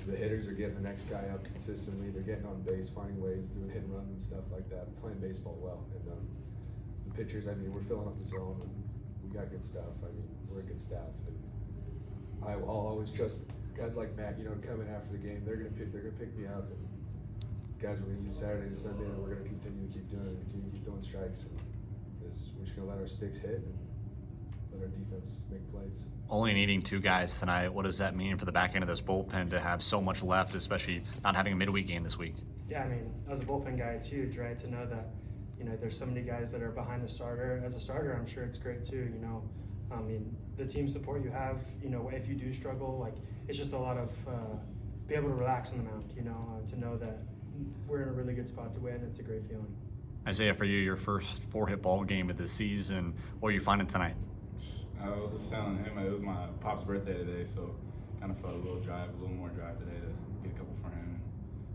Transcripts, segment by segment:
the hitters are getting the next guy up consistently. They're getting on base, finding ways, doing hit and runs and stuff like that, playing baseball well. And the pitchers, I mean, we're filling up the zone, and we got good stuff. I mean, we're a good staff. And I'll always trust guys like Matt, you know, to come in after the game. They're gonna pick me up, and guys, we're gonna use Saturday and Sunday, and we're gonna continue to keep doing it, continue to keep throwing strikes, and we're just gonna let our sticks hit and let our defense make plays. Only needing 2 guys tonight, what does that mean for the back end of this bullpen to have so much left, especially not having a midweek game this week? Yeah, I mean, as a bullpen guy, it's huge, right? To know that, you know, there's so many guys that are behind the starter. As a starter, I'm sure it's great too, you know. I mean, the team support you have, you know, if you do struggle, like, it's just a lot of be able to relax on the mound, you know, to know that we're in a really good spot to win. It's a great feeling. Isaiah, for you, your first 4-hit ball game of the season, what are you finding tonight? I was just telling him it was my pop's birthday today, so kind of felt a little more drive today to get a couple for him. And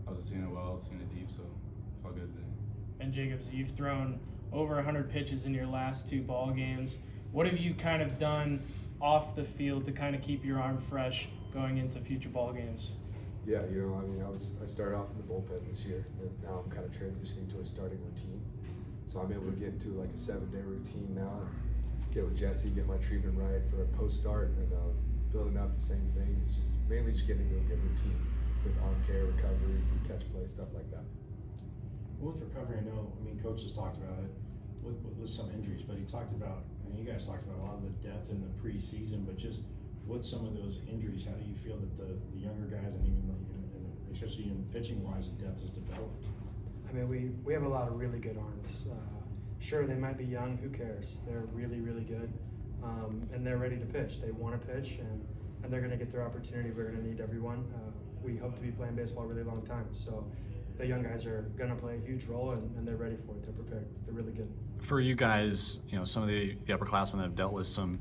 I was just seeing it well, seeing it deep, so it felt good today. And Jacobs, you've thrown over 100 pitches in your last 2 ball games. What have you kind of done off the field to kind of keep your arm fresh going into future ball games? Yeah, you know, I mean, I started off in the bullpen this year, and now I'm kind of transitioning to a starting routine. So I'm able to get into like a 7-day routine now, and get with Jesse, get my treatment right for a post-start, and building up the same thing. It's just mainly just getting into a good routine with arm care, recovery, catch play, stuff like that. Well, with recovery, I know, I mean, Coach has talked about it with some injuries, but he talked about, and you guys talked about a lot of the depth in the preseason, but just with some of those injuries, how do you feel that the younger guys, and even and especially in pitching wise, the depth has developed? I mean, we have a lot of really good arms. Sure, they might be young, who cares? They're really, really good, and they're ready to pitch. They want to pitch, and they're going to get their opportunity. We're going to need everyone. We hope to be playing baseball a really long time, so the young guys are going to play a huge role, and they're ready for it. They're prepared. They're really good. For you guys, you know, some of the upperclassmen that have dealt with some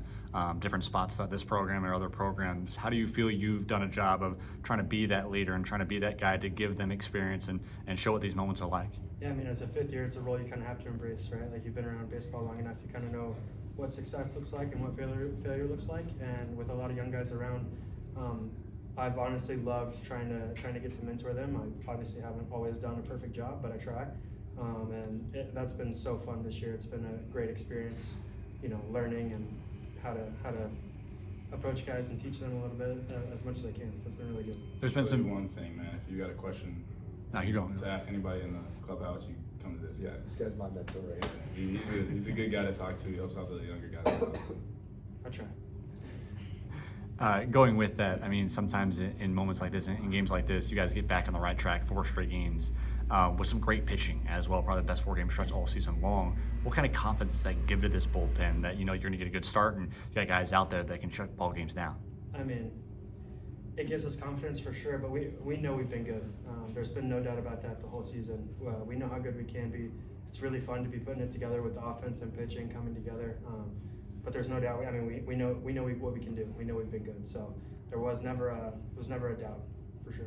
different spots throughout this program or other programs, how do you feel you've done a job of trying to be that leader and trying to be that guy to give them experience and show what these moments are like? Yeah, I mean, as a 5th year, it's a role you kind of have to embrace, right? Like, you've been around baseball long enough, you kind of know what success looks like and what failure looks like. And with a lot of young guys around, I've honestly loved trying to get to mentor them. I obviously haven't always done a perfect job, but I try. And that's been so fun this year. It's been a great experience, you know, learning and how to approach guys and teach them a little bit as much as I can. So it's been really good. There's been some one thing, man. If you got a question, no, you don't. to ask anybody in the clubhouse, you come to this guy. This guy's my mentor right here. He's a good guy to talk to. He helps out the younger guys. I try. Going with that, I mean, sometimes in moments like this, in games like this, you guys get back on the right track, 4 straight games, with some great pitching as well, probably the best 4-game stretch all season long. What kind of confidence does that give to this bullpen that you know you're going to get a good start and you got guys out there that can shut ball games down? I mean, it gives us confidence for sure, but we know we've been good. There's been no doubt about that the whole season. We know how good we can be. It's really fun to be putting it together with the offense and pitching coming together. But there's no doubt. I mean, we know what we can do. We know we've been good. So there was never a doubt, for sure.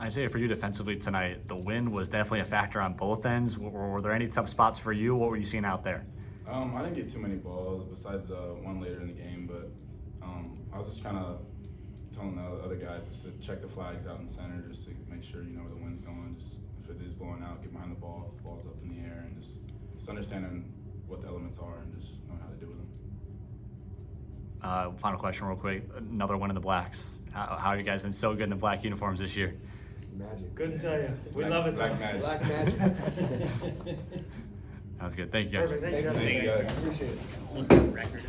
Isaiah, for you defensively tonight, the wind was definitely a factor on both ends. Were there any tough spots for you? What were you seeing out there? I didn't get too many balls besides one later in the game, but I was just kind of telling the other guys just to check the flags out in center, just to make sure you know where the wind's going. Just if it is blowing out, get behind the ball. If the ball's up in the air, and just understanding what the elements are and just knowing how to deal with them. Final question real quick. Another one in the blacks. How have you guys been so good in the black uniforms this year? It's the magic. Couldn't tell you. We love it. Black magic. Black magic. That was good. Thank you guys. Perfect. Thank you guys. Thank you guys. Appreciate it. What's the record?